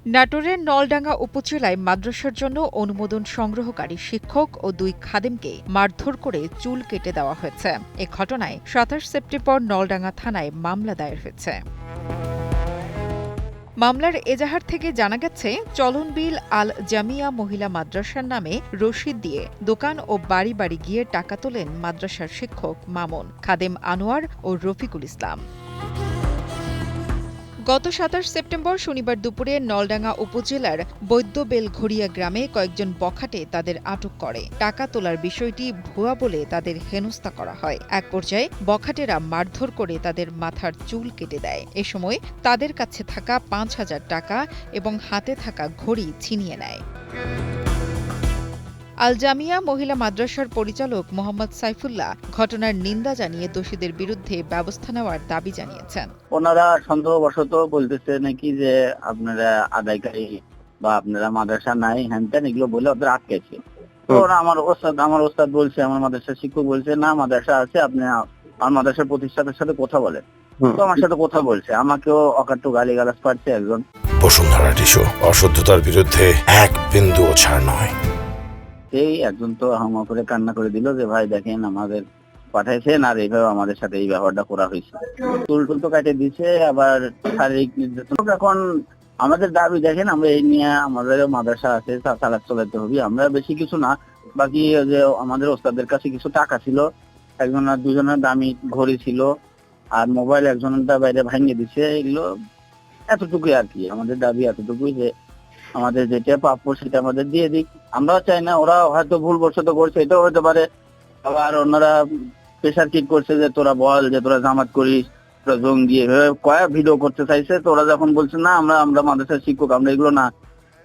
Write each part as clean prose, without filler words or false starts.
নাটোরের নলডাঙ্গা উপজেলায় মাদ্রাসার জন্য অনুমোদন সংগ্রহকারী শিক্ষক ও ২ খাদেমকে মারধর করে চুল কেটে দেওয়া হয়েছে। এ ঘটনায় ২৭ সেপ্টেম্বর নলডাঙ্গা থানায় মামলা দায়ের হয়েছে। মামলার এজাহার থেকে জানা গেছে, চলনবিল আল জামিয়া মহিলা মাদ্রাসার নামে রসিদ দিয়ে দোকান ও বাড়ি বাড়ি গিয়ে টাকা তোলেন মাদ্রাসার শিক্ষক মামুন, খাদেম আনোয়ার ও রফিকুল ইসলাম। গত ২৭ সেপ্টেম্বর শনিবার দুপুরে নলডাঙ্গা উপজেলার বৈদ্যবেলঘড়িয়া গ্রামে কয়েকজন বখাটে তাদের আটক করে। টাকা তোলার বিষয়টি ভুয়া বলে তাদের হেনস্থা করা হয়। এক পর্যায়ে বখাটেরা মারধর করে তাদের মাথার চুল কেটে দেয়। এ সময় তাদের কাছে থাকা ৫,০০০ টাকা এবং হাতে থাকা ঘড়ি ছিনিয়ে নেয়। আল জামিয়া মহিলা মাদ্রাসার পরিচালক মোহাম্মদ সাইফুল্লাহ ঘটনার নিন্দা জানিয়ে দোষীদের বিরুদ্ধে ব্যবস্থা নেওয়ার দাবি জানিয়েছেন। ওনারা সন্দেহবশত বলতেছে নাকি যে আপনারা আদায়কারী বা আপনারা মাদ্রাসা নাই হ্যান এগুলো বলে ওদের আটকেছে। তো ওরা আমার ওস্তাদ বলছে, আমার মাদ্রাসার শিক্ষক বলছে না মাদ্রাসা আছে, আপনি আমার মাদ্রাসার প্রতিষ্ঠাতার সাথে কথা বলেন। তো আমার সাথে কথা বলছে, আমাকেও অকাট্য গালিগালাজ পাচ্ছে একজন। বসুন্ধরা টিস্যু অশুদ্ধতার বিরুদ্ধে এক বিন্দুও ছাড় নয়। এই একজন তো হামা করে কান্না করে দিল যে ভাই দেখেন আমাদের পাঠাইছেন আর এইভাবে আমাদের সাথে এই ব্যবহারটা করা হয়েছে। চুল তো কাটে দিছে, আবার শারীরিক নির্যাতন। এখন আমাদের দাবি দেখেন, আমরা এই নিয়ে আমাদের মাদ্রাসা আছে চালাতে চলাতে হবে, আমরা বেশি কিছু না। বাকি যে আমাদের ওস্তাদের কাছে কিছু টাকা ছিল, একজনের দুজনের দামি ঘড়ি ছিল আর মোবাইল একজনের বাইরে ভাঙিয়ে দিছে। এগুলো এতটুকুই আর কি, আমাদের দাবি এতটুকুই যে আমাদের যেটা প্রাপ্য সেটা আমাদের দিয়ে দিক। আমরাও চাই না, ওরা হয়তো ভুলবশত করছে, এটাও হতে পারে। আবার ওনারা প্রেশার কিক করছে যে তোরা বল যে তোরা জামাত করিস, তোরা জঙ্গি, এভাবে কয়েক ভিডিও করতে চাইছে। তো ওরা যখন বলছে না আমরা মাদ্রাসার শিক্ষক, আমরা এগুলো না,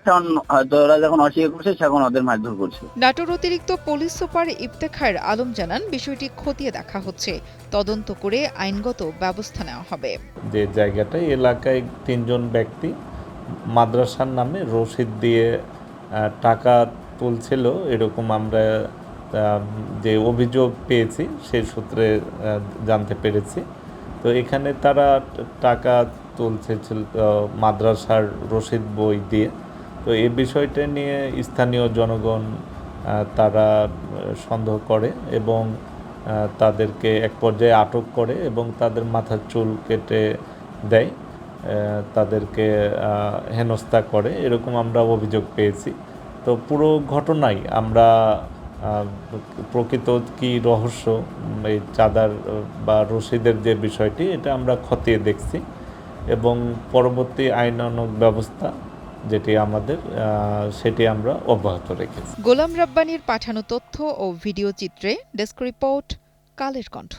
তখন হয়তো ওরা যখন অস্বীকার করছে তখন ওদের মারধর করছে। নাটোর অতিরিক্ত পুলিশ সুপার ইফতেখার আলম জানান, বিষয়টি খতিয়ে দেখা হচ্ছে, তদন্ত করে আইনগত ব্যবস্থা নেওয়া হবে। যে জায়গাটায় এলাকায় ৩ জন ব্যক্তি মাদ্রাসার নামে রসিদ দিয়ে টাকা তুলছিল, এরকম আমরা যে অভিযোগ পেয়েছি সেই সূত্রে জানতে পেরেছি। তো এখানে তারা টাকা তুলছে মাদ্রাসার রসিদ বই দিয়ে। তো এই বিষয়টা নিয়ে স্থানীয় জনগণ তারা সন্দেহ করে এবং তাদেরকে এক পর্যায়ে আটক করে এবং তাদের মাথার চুল কেটে দেয়, তাদেরকে হেনস্থা করে, এরকম আমরা অভিযোগ পেয়েছি। তো পুরো ঘটনায় আমরা প্রকৃত কি রহস্য এই চাঁদার বা রসিদের যে বিষয়টি, এটা আমরা খতিয়ে দেখছি এবং পরবর্তী আইনানুগ ব্যবস্থা যেটি আমাদের সেটি আমরা অব্যাহত রেখেছি। গোলাম রাব্বানীর পাঠানো তথ্য ও ভিডিও চিত্রে ডেস্ক রিপোর্ট, কালের কণ্ঠ।